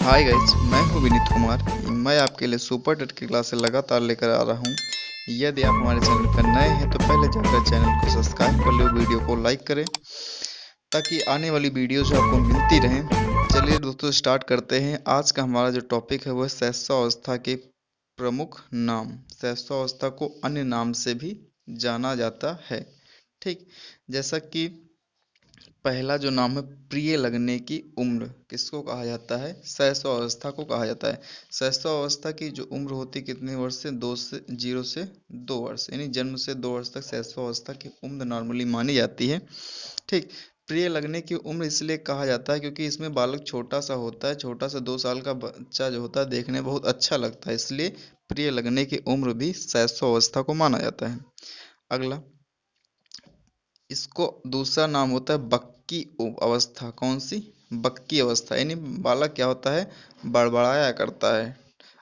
Hi guys, मैं हूँ विनीत कुमार। मैं आपके लिए सुपर टेट की क्लासेस लगातार लेकर आ रहा हूँ। यदि आप हमारे चैनल पर नए हैं तो पहले जाकर चैनल को सब्सक्राइब कर लो, वीडियो को लाइक करें ताकि आने वाली वीडियो जो आपको मिलती रहें। चलिए दोस्तों, स्टार्ट करते हैं। आज का हमारा जो टॉपिक है वो है शैशवावस्था के प्रमुख नाम। शैशवावस्था को अन्य नाम से भी जाना जाता है। ठीक, जैसा कि पहला जो नाम है प्रिय लगने की उम्र, किसको कहा जाता है? शैशवावस्था को कहा जाता है। शैशवावस्था की जो उम्र होती है कितने वर्ष से? 2 से 2 वर्ष, यानी जन्म से 2 वर्ष तक शैशवावस्था की उम्र नॉर्मली मानी जाती है। ठीक, प्रिय लगने की उम्र इसलिए कहा जाता है क्योंकि इसमें बालक छोटा सा होता है। छोटा सा 2 साल का बच्चा जो होता है देखने में बहुत अच्छा लगता है, इसलिए प्रिय लगने की उम्र भी शैशवावस्था को माना जाता है। अगला, इसको दूसरा नाम होता है बक्की अवस्था। कौन सी? बक्की अवस्था, यानी बालक क्या होता है? बड़बड़ाया करता है,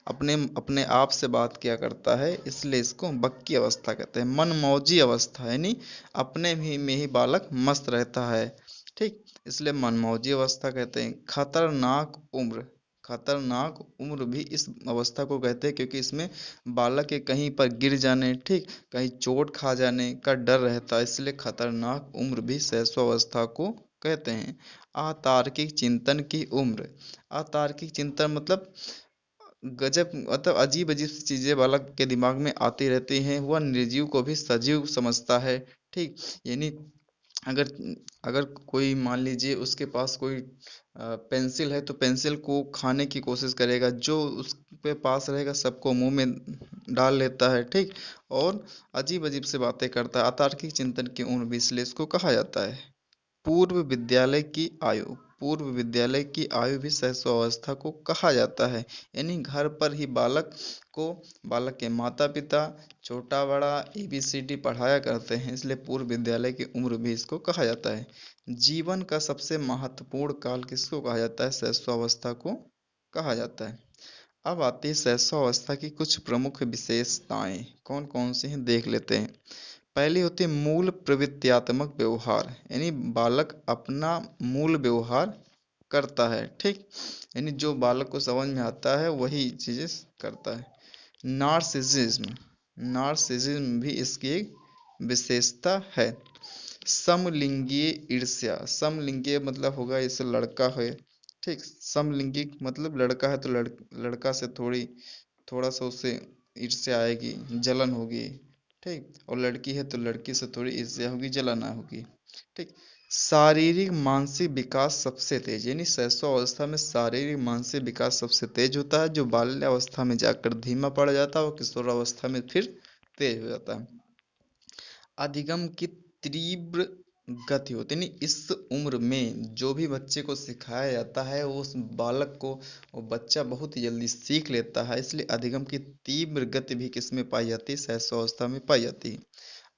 अपने अपने आप से बात किया करता है, इसलिए इसको बक्की अवस्था कहते हैं। मनमौजी अवस्था, यानी अपने भी में ही बालक मस्त रहता है। ठीक, इसलिए मनमौजी अवस्था कहते हैं। खतरनाक उम्र, खतरनाक उम्र भी इस अवस्था को कहते हैं क्योंकि इसमें बालक के कहीं पर गिर जाने, ठीक, कहीं चोट खा जाने का डर रहता है, इसलिए खतरनाक उम्र भी शैशवावस्था को कहते हैं। अतार्किक चिंतन की उम्र, अतार्किक चिंतन मतलब गजब, मतलब अजीब अजीब सी चीजें बालक के दिमाग में आती रहती हैं। वह निर्जीव को भी सजीव समझता है। ठीक, यानी अगर अगर कोई मान लीजिए उसके पास कोई पेंसिल है तो पेंसिल को खाने की कोशिश करेगा, जो उसके पास रहेगा सबको मुंह में डाल लेता है। ठीक, और अजीब अजीब से बातें करता है। अतार्किक चिंतन की उम्र भी इसलिए इसको कहा जाता है। पूर्व विद्यालय की आयु, पूर्व विद्यालय की आयु भी शैशवावस्था को कहा जाता है। यानी घर पर ही बालक को, बालक के माता पिता छोटा बड़ा ABCD पढ़ाया करते हैं, इसलिए पूर्व विद्यालय की उम्र भी इसको कहा जाता है। जीवन का सबसे महत्वपूर्ण काल किसको कहा जाता है? शैशवावस्था को कहा जाता है। अब आती है शैशवावस्था की कुछ प्रमुख विशेषताएं, कौन कौन सी हैं देख लेते हैं। पहली होती है मूल प्रवृत्त्यात्मक व्यवहार, यानी बालक अपना मूल व्यवहार करता है। ठीक, यानी जो बालक को समझ में आता है वही चीजें करता है। नार्सिसिज्म, नार्सिसिज्म भी इसकी एक विशेषता है। समलिंगीय ईर्ष्या, समलिंगीय मतलब होगा जैसे लड़का है, ठीक, समलिंगी मतलब लड़का है तो लड़का से थोड़ा सा उससे ईर्ष्या आएगी, जलन होगी। ठीक, और लड़की है तो लड़की से थोड़ी ईर्ष्या होगी, जलन होगी। ठीक, शारीरिक मानसिक विकास सबसे तेज, यानी शैशवावस्था में शारीरिक मानसिक विकास सबसे तेज होता है। जो बाल्यावस्था में जाकर धीमा पड़ जाता है वो किशोरावस्था में फिर तेज हो जाता है। अधिगम की तीव्र गति होती है, यानी इस उम्र में जो भी बच्चे को सिखाया जाता है वो उस बालक को, वो बच्चा बहुत ही जल्दी सीख लेता है, इसलिए अधिगम की तीव्र गति भी किसमें पाई जाती है? शैशवावस्था में पाई जाती है।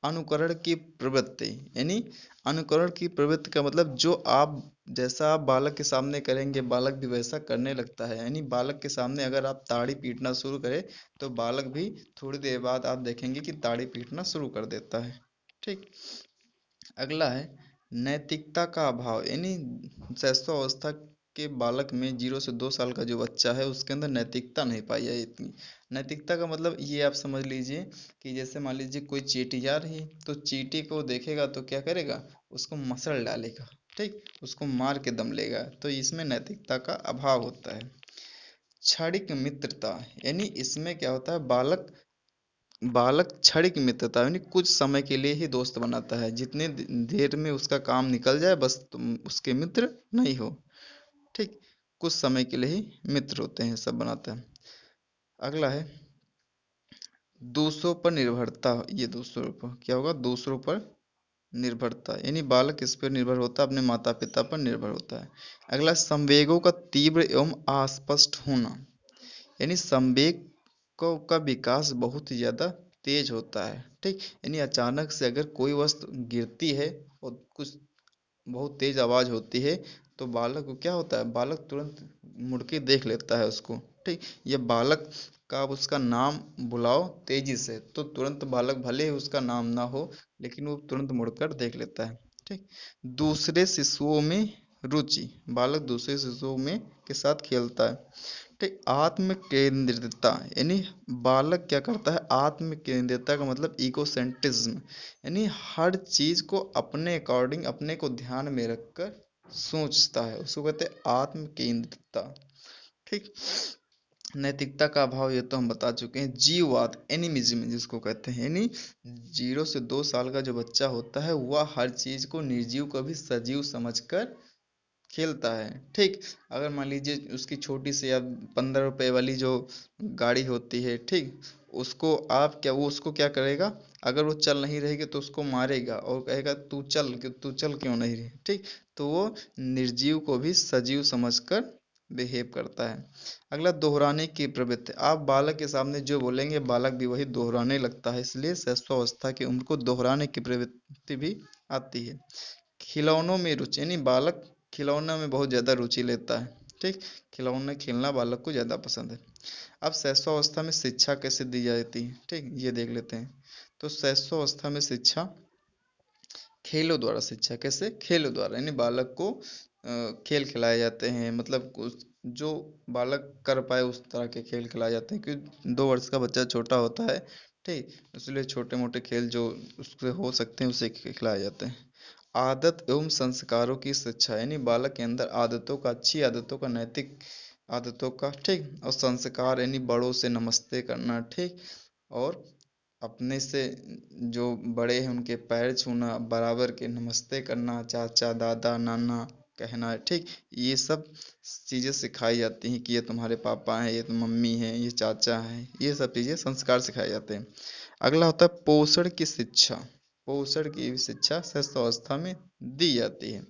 अनुकरण की प्रवृत्ति, यानी अनुकरण की प्रवृत्ति का मतलब जो आप, जैसा आप बालक के सामने करेंगे बालक भी वैसा करने लगता है। यानी बालक के सामने अगर आप ताड़ी पीटना शुरू करें तो बालक भी थोड़ी देर बाद आप देखेंगे कि ताड़ी पीटना शुरू कर देता है। ठीक, अगला है नैतिकता का अभाव, यानी शैशवावस्था के बालक में 0 से 2 साल का जो बच्चा है उसके अंदर नैतिकता नहीं पाई है इतनी। नैतिकता का मतलब ये आप समझ लीजिए कि जैसे मान लीजिए कोई चींटी जा रही तो चींटी को देखेगा तो क्या करेगा? उसको मसल डालेगा, ठीक, उसको मार के दम लेगा, तो इसमें नैतिकता का अभाव होता है। क्षणिक मित्रता, यानी इसमें क्या होता है? बालक बालक क्षणिक मित्रता, यानी कुछ समय के लिए ही दोस्त बनाता है, जितने देर में उसका काम निकल जाए बस तुम उसके मित्र नहीं हो। ठीक, कुछ समय के लिए ही मित्र होते हैं, सब बनाता है। अगला है दूसरों पर निर्भरता। ये दूसरों पर क्या होगा? दूसरों पर निर्भरता, यानी बालक किस पर निर्भर होता है? अपने माता पिता पर निर्भर होता है। अगला संवेगों का तीव्र एवं अस्पष्ट होना, यानी संवेग का विकास बहुत ही ज़्यादा तेज होता है। ठीक, यानी अचानक से अगर कोई वस्तु गिरती है और कुछ बहुत तेज आवाज़ होती है तो बालक को क्या होता है? बालक तुरंत मुड़ के देख लेता है उसको। ठीक, ये बालक का आप उसका नाम बुलाओ तेजी से तो तुरंत बालक भले ही उसका नाम ना हो लेकिन वो तुरंत मुड़कर देख लेता है। ठीक, दूसरे शिशुओं में रुचि, बालक दूसरे शिशुओं में के साथ खेलता है। ठीक, आत्म केंद्रितता यानी बालक क्या करता है, आत्म केंद्रितता का मतलब इगोसेंट्रिज्म, यानी हर चीज को अपने अकॉर्डिंग, अपने को ध्यान में रखकर सोचता है, उसको कहते हैं आत्म केंद्रितता। ठीक, नैतिकता का अभाव ये तो हम बता चुके हैं। जीववाद एनिमिज्म जिसको कहते हैं, यानी 0 से 2 साल का जो बच्चा होता है वह हर चीज को, निर्जीव को भी सजीव समझकर खेलता है। ठीक, अगर मान लीजिए उसकी छोटी सी या 15 रुपए वाली जो गाड़ी होती है, ठीक, उसको आप क्या, वो उसको क्या करेगा, अगर वो चल नहीं रहेगी तो उसको मारेगा और कहेगा तू चल क्यों नहीं रही। ठीक, तो वो निर्जीव को भी सजीव समझकर बिहेव करता है। अगला, दोहराने की प्रवृत्ति। आप बालक के सामने जो बोलेंगे बालक भी वही दोहराने लगता है, इसलिए शैशवावस्था की उम्र को दोहराने की प्रवृत्ति भी आती है। खिलौनों में रुचि, यानी बालक खिलौना में बहुत ज़्यादा रुचि लेता है। ठीक, खिलौने खेलना बालक को ज़्यादा पसंद है। अब शैशवावस्था में शिक्षा कैसे दी जाती है, ठीक, ये देख लेते हैं। तो शैशवावस्था में शिक्षा खेलों द्वारा, शिक्षा कैसे, खेलों द्वारा, यानी बालक को खेल खिलाए जाते हैं, मतलब जो बालक कर पाए उस तरह के खेल खिलाए जाते हैं, क्योंकि 2 वर्ष का बच्चा छोटा होता है। ठीक, इसलिए छोटे मोटे खेल जो उससे हो सकते हैं उसे खिलाए जाते हैं। आदत एवं संस्कारों की शिक्षा, यानी बालक के अंदर आदतों का, अच्छी आदतों का, नैतिक आदतों का, ठीक, और संस्कार यानी बड़ों से नमस्ते करना, ठीक, और अपने से जो बड़े हैं उनके पैर छूना, बराबर के नमस्ते करना, चाचा दादा नाना कहना, ठीक, ये सब चीज़ें सिखाई जाती हैं कि ये तुम्हारे पापा हैं, ये तो मम्मी है, ये चाचा है, ये सब चीज़ें संस्कार सिखाए जाते हैं। अगला होता है पोषण की शिक्षा। पोषण की भी शिक्षा शैशवावस्था में दी जाती है।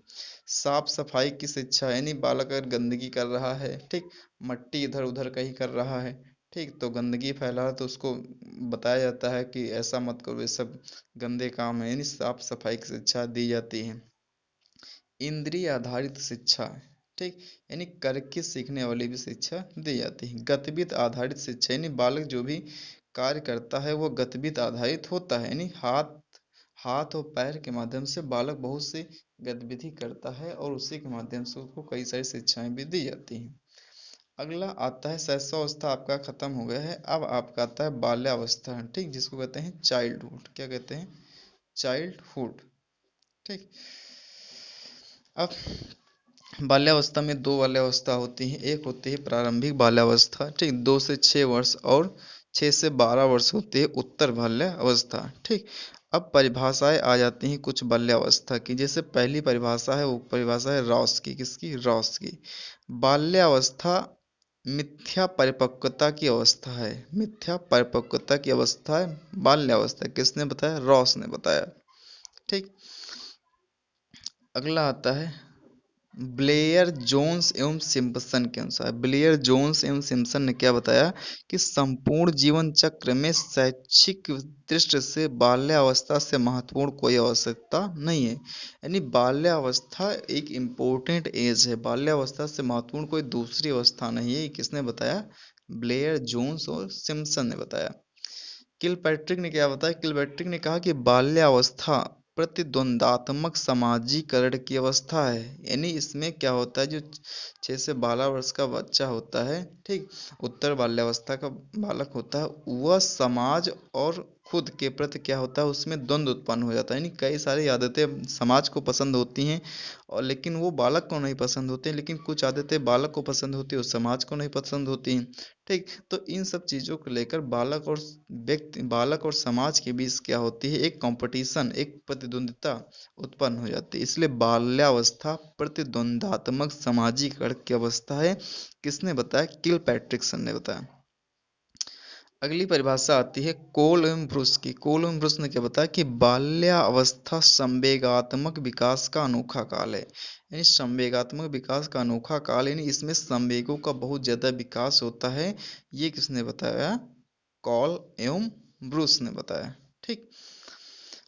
साफ सफाई की शिक्षा, यानी बालक अगर गंदगी कर रहा है, ठीक, मट्टी इधर उधर कहीं कर रहा है, ठीक, तो गंदगी फैला है तो उसको बताया जाता है कि ऐसा मत करो, ये सब गंदे काम है, यानी साफ सफाई की शिक्षा दी जाती है। इंद्रिय आधारित शिक्षा, ठीक, यानी करके सीखने वाली भी शिक्षा दी जाती है। गतिविधि आधारित शिक्षा, यानी बालक जो भी कार्य करता है वो गतिविधि आधारित होता है, यानी हाथ हाथ और पैर के माध्यम से बालक बहुत सी गतिविधि करता है और उसी के माध्यम से उसको कई सारी शिक्षाएं भी दी जाती हैं। अगला आता है, शैशवावस्था आपका खत्म हो गया है, अब आपका आता है बाल्यावस्था, ठीक, जिसको कहते हैं चाइल्डहुड। क्या कहते हैं, चाइल्डहुड। ठीक, अब बाल्यावस्था में दो बाल्यावस्था होती है, एक होती है प्रारंभिक बाल्यावस्था, ठीक, 2 से 6 वर्ष, और 6 से 12 वर्ष होती है उत्तर बाल्यावस्था। ठीक, अब परिभाषाएं आ जाती हैं कुछ बाल्यावस्था की, जैसे पहली परिभाषा है, वो परिभाषा है रॉस की, किसकी, रॉस की। बाल्यावस्था मिथ्या परिपक्वता की अवस्था है, मिथ्या परिपक्वता की अवस्था है बाल्यावस्था, किसने बताया, रॉस ने बताया। ठीक, अगला आता है ब्लेयर जोन्स एवं सिम्पसन के अनुसार। ब्लेयर जोन्स एवं सिम्पसन ने क्या बताया कि संपूर्ण जीवन चक्र में शैक्षिक दृष्टि से बाल्यावस्था से महत्वपूर्ण कोई आवश्यकता नहीं है, यानी बाल्यावस्था एक इम्पोर्टेंट एज है, बाल्यावस्था से महत्वपूर्ण कोई दूसरी अवस्था नहीं है, ये किसने बताया, ब्लेयर जोन्स और सिम्पसन ने बताया। किलपैट्रिक ने क्या बताया, किलपैट्रिक ने कहा कि बाल्यावस्था प्रतिद्वंदात्मक समाजीकरण की अवस्था है, यानी इसमें क्या होता है, जो 6 से 12 वर्ष का बच्चा होता है, ठीक, उत्तर बाल्यावस्था का बालक होता है, वह समाज और खुद के प्रति क्या होता है, उसमें द्वंद्व उत्पन्न हो जाता है, यानी कई सारी आदतें समाज को पसंद होती हैं और लेकिन वो बालक को नहीं पसंद होती, लेकिन कुछ आदतें बालक को पसंद होती है और समाज को नहीं पसंद होती हैं। ठीक, तो इन सब चीज़ों को लेकर बालक और समाज के बीच क्या होती है, एक कंपटीशन, एक प्रतिद्वंदिता उत्पन्न हो जाती है, इसलिए बाल्यावस्था प्रतिद्वंदात्मक सामाजिकरण की अवस्था है, किसने बताया, किलपैट्रिकसन ने बताया। अगली परिभाषा आती है कोल एवं ब्रुस की। कोल एवं ब्रुस ने क्या बताया कि बाल्यावस्था संवेगात्मक विकास का अनोखा काल है, यानी संवेगात्मक विकास का अनोखा काल, यानी इसमें संवेगों का बहुत ज्यादा विकास होता है, ये किसने बताया, कॉल एवं ब्रुस ने बताया। ठीक,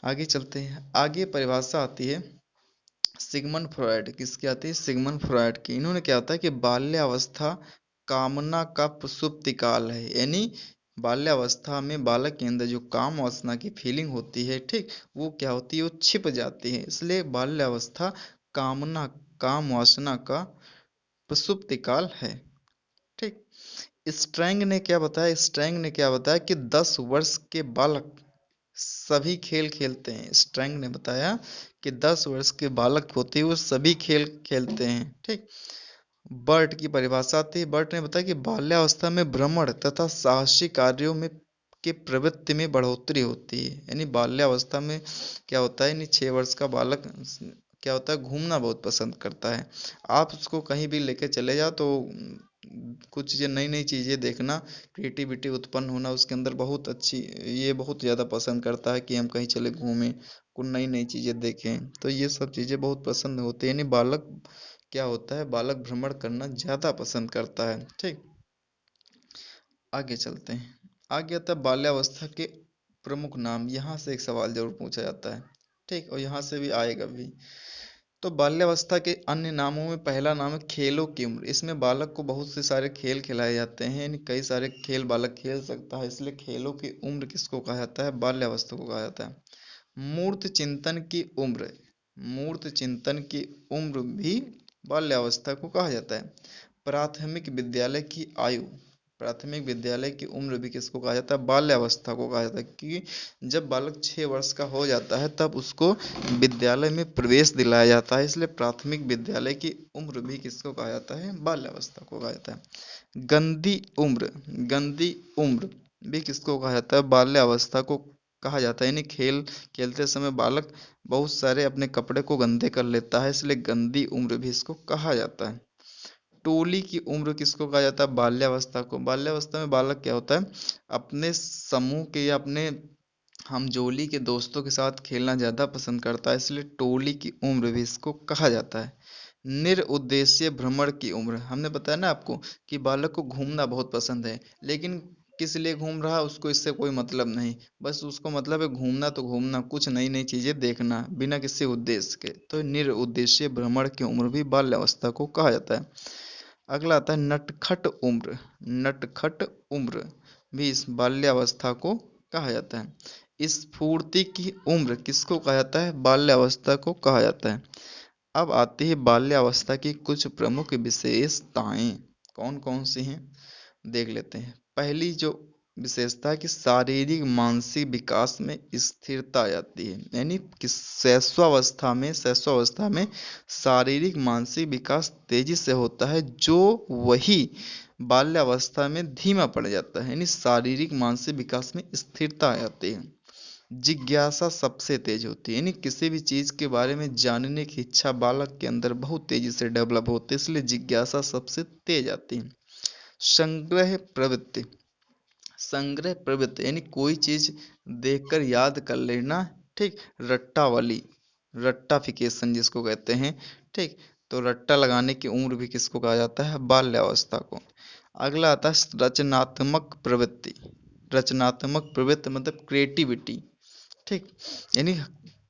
आगे चलते हैं, आगे परिभाषा आती है सिगमंड फ्रॉयड, किसकी आती है, सिगमंड फ्रॉयड की। इन्होंने क्या होता है कि बाल्यावस्था कामना का सुप्ति काल है, यानी बाल्यावस्था में बालक के अंदर जो काम वासना की फीलिंग होती है, ठीक, वो क्या होती है, वो छिप जाती है, इसलिए बाल्यावस्था कामना, काम वासना का सुप्ति काल है। ठीक। स्ट्रैंग ने क्या बताया, स्ट्रैंग ने क्या बताया कि 10 वर्ष के बालक सभी खेल खेलते हैं। स्ट्रैंग ने बताया कि 10 वर्ष के बालक होते हैं वो सभी खेल खेलते हैं। ठीक। बर्ट की परिभाषा थी, बर्ट ने बताया कि बाल्यावस्था में भ्रमण तथा साहसी कार्यों में की प्रवृत्ति में बढ़ोतरी होती है। यानी बाल्यावस्था में क्या होता है, यानी 6 वर्ष का बालक क्या होता है, घूमना बहुत पसंद करता है। आप उसको कहीं भी लेके चले जाओ तो कुछ चीज़ें, नई नई चीज़ें देखना, क्रिएटिविटी उत्पन्न होना उसके अंदर बहुत अच्छी, ये बहुत ज़्यादा पसंद करता है कि हम कहीं चले घूमें, कुछ नई नई चीज़ें देखें, तो ये सब चीज़ें बहुत पसंद होती है। यानी बालक क्या होता है, बालक भ्रमण करना ज़्यादा पसंद करता है। ठीक। आगे चलते हैं। आगे आता है बाल्यावस्था के प्रमुख नाम। यहाँ से एक सवाल जरूर पूछा जाता है। ठीक। और यहाँ से भी आएगा भी। तो बाल्यावस्था के अन्य नामों में पहला नाम है खेलों की उम्र। इसमें बालक को बहुत से सारे खेल खिलाए जाते हैं, यानी कई सारे खेल बालक खेल सकता है, इसलिए खेलों की उम्र किसको कहा जाता है, बाल्यावस्था को कहा जाता है। मूर्त चिंतन की उम्र, मूर्त चिंतन की उम्र भी बाल्यावस्था को कहा जाता है। प्राथमिक विद्यालय की आयु, प्राथमिक विद्यालय की उम्र भी किसको कहा जाता है, बाल्यावस्था को कहा जाता है। क्योंकि जब बालक 6 वर्ष का हो जाता है तब उसको विद्यालय में प्रवेश दिलाया जाता है, इसलिए प्राथमिक विद्यालय की उम्र भी किसको कहा जाता है, बाल्यावस्था को कहा जाता है। गंदी उम्र, गंदी उम्र भी किसको कहा जाता है, बाल्यावस्था को कहा जाता है। यानी खेल खेलते समय बालक बहुत सारे अपने कपड़े को गंदे कर लेता है, इसलिए गंदी उम्र भी इसको कहा जाता है। टोली की उम्र किसको कहा जाता है, बाल्यावस्था को। बाल्यावस्था में बालक क्या होता है, अपने समूह के या अपने हमजोली के दोस्तों के साथ खेलना ज़्यादा पसंद करता है, इसलिए टोली की उम्र भी इसको कहा जाता है। निरुद्देश्य भ्रमण की उम्र, हमने बताया ना आपको कि बालक को घूमना बहुत पसंद है, लेकिन किस लिए घूम रहा है उसको इससे कोई मतलब नहीं, बस उसको मतलब है घूमना तो घूमना, कुछ नई नई चीज़ें देखना बिना किसी उद्देश्य के, तो निरुद्देश्य भ्रमण की उम्र भी बाल्यावस्था को कहा जाता है। अगला आता है नटखट उम्र, नटखट उम्र भी इस बाल्यावस्था को कहा जाता है। स्फूर्ति की उम्र किसको कहा जाता है, बाल्यावस्था को कहा जाता है। अब आती है बाल्यावस्था की कुछ प्रमुख विशेषताएं, कौन कौन सी हैं देख लेते हैं। पहली जो विशेषता है कि शारीरिक मानसिक विकास में स्थिरता आ जाती है, यानी कि शैशवावस्था में शारीरिक मानसिक विकास तेजी से होता है, जो वही बाल्यावस्था में धीमा पड़ जाता है। यानी शारीरिक मानसिक विकास में स्थिरता आ जाती है। जिज्ञासा सबसे तेज होती है, यानी किसी भी चीज के बारे में जानने की इच्छा बालक के अंदर बहुत तेजी से डेवलप होती है, इसलिए जिज्ञासा सबसे तेज आती है। संग्रह प्रवृत्ति, संग्रह प्रवृत्ति यानी कोई चीज देखकर याद कर लेना। ठीक। रट्टा वाली, रट्टाफिकेशन जिसको कहते हैं। ठीक। तो रट्टा लगाने की उम्र भी किसको कहा जाता है, बाल्यावस्था को। अगला आता है रचनात्मक प्रवृत्ति, रचनात्मक प्रवृत्ति मतलब क्रिएटिविटी। ठीक। यानी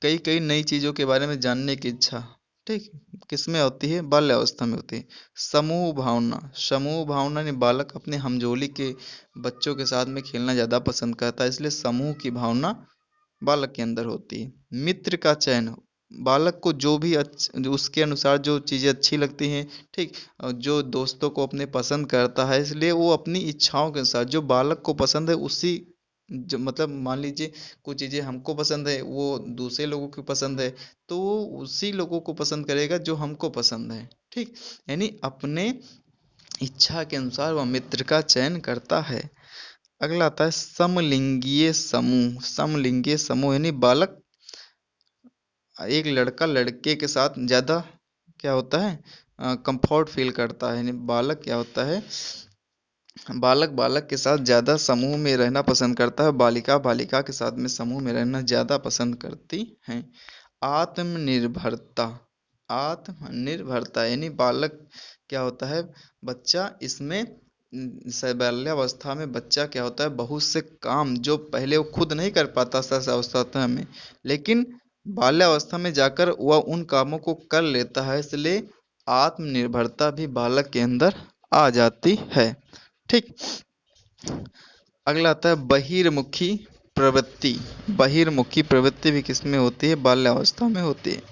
कई कई नई चीजों के बारे में जानने की इच्छा, ठीक, किसमें होती है, बाल्यावस्था में होती है। समूह भावना, समूह भावना ने बालक अपने हमजोली के बच्चों के साथ में खेलना ज्यादा पसंद करता है, इसलिए समूह की भावना बालक के अंदर होती है। मित्र का चयन, बालक को जो भी जो उसके अनुसार जो चीजें अच्छी लगती हैं, ठीक, और जो दोस्तों को अपने पसंद करता है, इसलिए वो अपनी इच्छाओं के अनुसार जो बालक को पसंद है उसी, जो मतलब मान लीजिए कुछ चीजें हमको पसंद है वो दूसरे लोगों को पसंद है, तो वो उसी लोगों को पसंद करेगा जो हमको पसंद है। ठीक। यानी अपने इच्छा के अनुसार वह मित्र का चयन करता है। अगला आता है समलिंगीय समूह, समलिंगीय समूह यानी बालक, एक लड़का लड़के के साथ ज्यादा क्या होता है, कंफर्ट फील करता है। यानी बालक क्या होता है, बालक बालक के साथ ज्यादा समूह में रहना पसंद करता है, बालिका बालिका के साथ में समूह में रहना ज्यादा पसंद करती हैं। आत्मनिर्भरता, आत्मनिर्भरता यानी बालक क्या होता है, बच्चा इसमें बाल्यावस्था में बच्चा क्या होता है, बहुत से काम जो पहले वो खुद नहीं कर पाता अवस्था में, लेकिन बाल्यावस्था में जाकर वह उन कामों को कर लेता है, इसलिए आत्मनिर्भरता भी बालक के अंदर आ जाती है। ठीक। अगला आता है बहिर्मुखी प्रवृत्ति, बहिर्मुखी प्रवृत्ति भी किसमें होती है, बाल्यावस्था में होती है।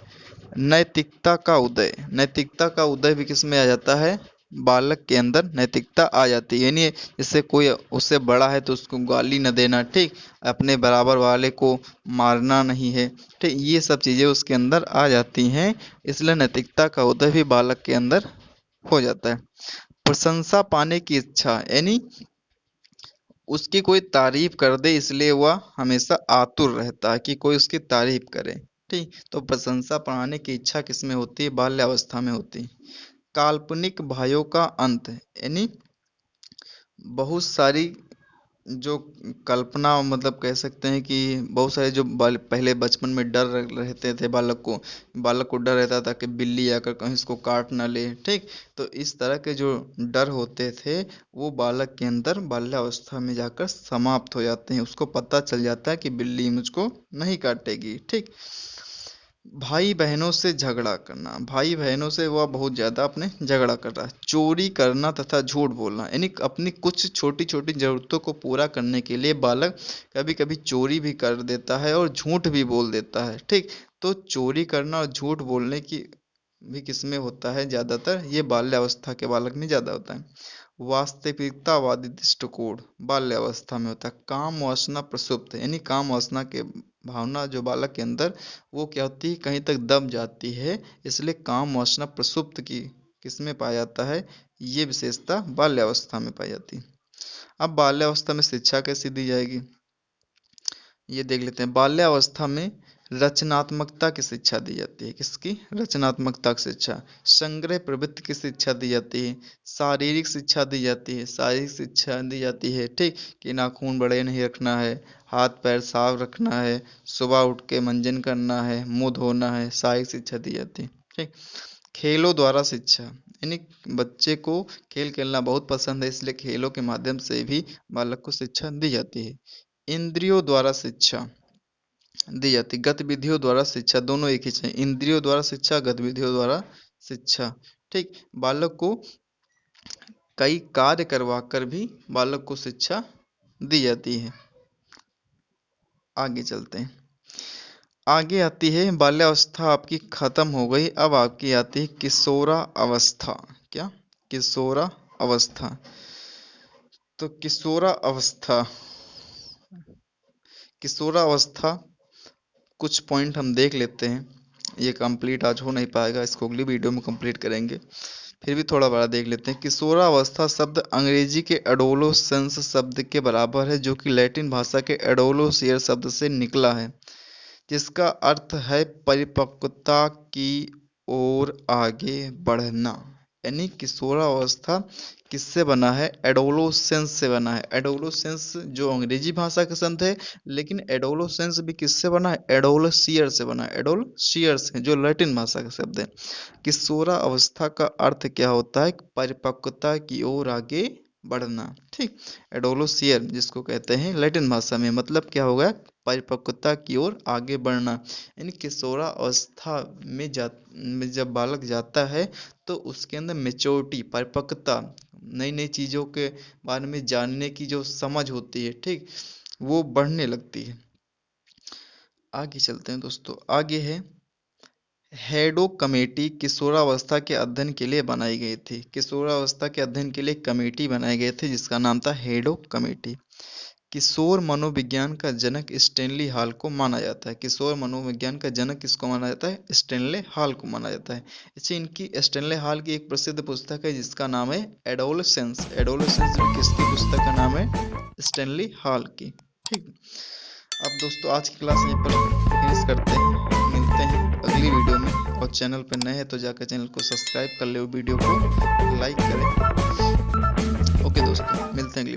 नैतिकता का उदय, नैतिकता का उदय भी किसमें आ जाता है, बालक के अंदर नैतिकता आ जाती है। यानी जैसे कोई उससे बड़ा है तो उसको गाली न देना, ठीक, अपने बराबर वाले को मारना नहीं है, ठीक, ये सब चीजें उसके अंदर आ जाती हैं। इसलिए नैतिकता का उदय भी बालक के अंदर हो जाता है। प्रशंसा पाने की इच्छा, यानी उसकी कोई तारीफ कर दे इसलिए वह हमेशा आतुर रहता है कि कोई उसकी तारीफ करे, ठीक। तो प्रशंसा पाने की इच्छा किसमें होती है? बाल्यावस्था में होती है। काल्पनिक भाइयों का अंत, यानी बहुत सारी जो कल्पना, मतलब कह सकते हैं कि बहुत सारे जो पहले बचपन में डर रहते थे बालक को डर रहता था कि बिल्ली आकर कहीं इसको काट ना ले, ठीक। तो इस तरह के जो डर होते थे वो बालक के अंदर बाल्यावस्था में जाकर समाप्त हो जाते हैं। उसको पता चल जाता है कि बिल्ली मुझको नहीं काटेगी, ठीक। भाई बहनों से झगड़ा करना, भाई बहनों से वह बहुत ज्यादा अपने झगड़ा कर रहा है। चोरी करना तथा झूठ बोलना, यानी अपनी कुछ छोटी छोटी जरूरतों को पूरा करने के लिए बालक कभी कभी चोरी भी कर देता है और झूठ भी बोल देता है, ठीक। तो चोरी करना और झूठ बोलने की भी किसमें होता है? ज्यादातर ये बाल्यावस्था के बालक में ज्यादा होता है। वास्तविकतावादी दृष्टिकोण बाल्यावस्था में होता है। काम वासना प्रसुप्त, यानी काम वासना के भावना जो बालक के अंदर, वो क्या होती है? कहीं तक दब जाती है, इसलिए काम वासना प्रसुप्त की किसमें पाया जाता है? ये विशेषता बाल्यावस्था में पाई जाती है। अब बाल्यावस्था में शिक्षा कैसे दी जाएगी ये देख लेते हैं। बाल्यावस्था में रचनात्मकता की शिक्षा दी जाती है। किसकी? रचनात्मकता की शिक्षा। संग्रह प्रवृत्ति की शिक्षा दी जाती है। शारीरिक शिक्षा दी जाती है, शारीरिक शिक्षा दी जाती है, ठीक, कि नाखून बड़े नहीं रखना है, हाथ पैर साफ रखना है, सुबह उठ के मंजन करना है, मुंह धोना है, शारीरिक शिक्षा दी जाती है, ठीक। खेलों द्वारा शिक्षा, यानी बच्चे को खेल खेलना बहुत पसंद है, इसलिए खेलों के माध्यम से भी बालक को शिक्षा दी जाती है। इंद्रियों द्वारा शिक्षा दी जाती, गतिविधियों द्वारा शिक्षा, दोनों एक ही चाहिए। इंद्रियों द्वारा शिक्षा, गतिविधियों द्वारा शिक्षा, ठीक। बालक को कई कार्य करवा कर भी बालक को शिक्षा दी जाती है। आगे चलते हैं। आगे आती है बाल्यावस्था आपकी खत्म हो गई, अब आपकी आती है किशोरा अवस्था। क्या? किशोरा अवस्था। तो किशोरावस्था कुछ पॉइंट हम देख लेते हैं। ये कंप्लीट आज हो नहीं पाएगा, इसको अगली वीडियो में कंप्लीट करेंगे। फिर भी थोड़ा बड़ा देख लेते हैं। किशोरावस्था शब्द अंग्रेजी के एडोलोसेंस शब्द के बराबर है, जो कि लैटिन भाषा के एडोलोसियर शब्द से निकला है, जिसका अर्थ है परिपक्वता की ओर आगे बढ़ना। यानी किशोरावस्था किससे बना है? एडोलोसेंस से बना है। एडोलोसेंस जो अंग्रेजी भाषा का शब्द है, लेकिन एडोलोसेंस भी किससे बना है? एडोलोसियर से बना है। एडोलोसियर से, जो लैटिन भाषा का शब्द है। किशोरावस्था का अर्थ क्या होता है? परिपक्वता की ओर आगे बढ़ना, ठीक। एडोलोसियर जिसको कहते हैं लैटिन भाषा में, मतलब क्या होगा? परिपक्वता की ओर आगे बढ़ना। यानी किशोरावस्था में जब बालक जाता है तो उसके अंदर मेच्योरिटी, परिपक्वता, नई नई चीजों के बारे में जानने की जो समझ होती है, ठीक, वो बढ़ने लगती है। आगे चलते हैं दोस्तों। आगे है हेडो कमेटी किशोरावस्था के अध्ययन के लिए बनाई गई थी। किशोरावस्था के अध्ययन के लिए कमेटी बनाए गए थे जिसका नाम था हेडो कमेटी। किशोर मनोविज्ञान का जनक स्टेनली हॉल को माना जाता है। किशोर मनोविज्ञान का जनक किसको माना जाता है? स्टेनले हॉल को माना जाता है। इसे इनकी स्टेनले हॉल की एक प्रसिद्ध पुस्तक है जिसका नाम है एडोलेसेंस। एडोलेसेंस किसकी पुस्तक का नाम है? स्टेनली हॉल की, ठीक। अब दोस्तों आज की क्लास यहीं पर फिनिश करते हैं, मिलते हैं अगली वीडियो में। और चैनल पर नए हैं तो जाकर चैनल को सब्सक्राइब कर ले, वीडियो को लाइक करें। ओके दोस्तों, मिलते हैं अगली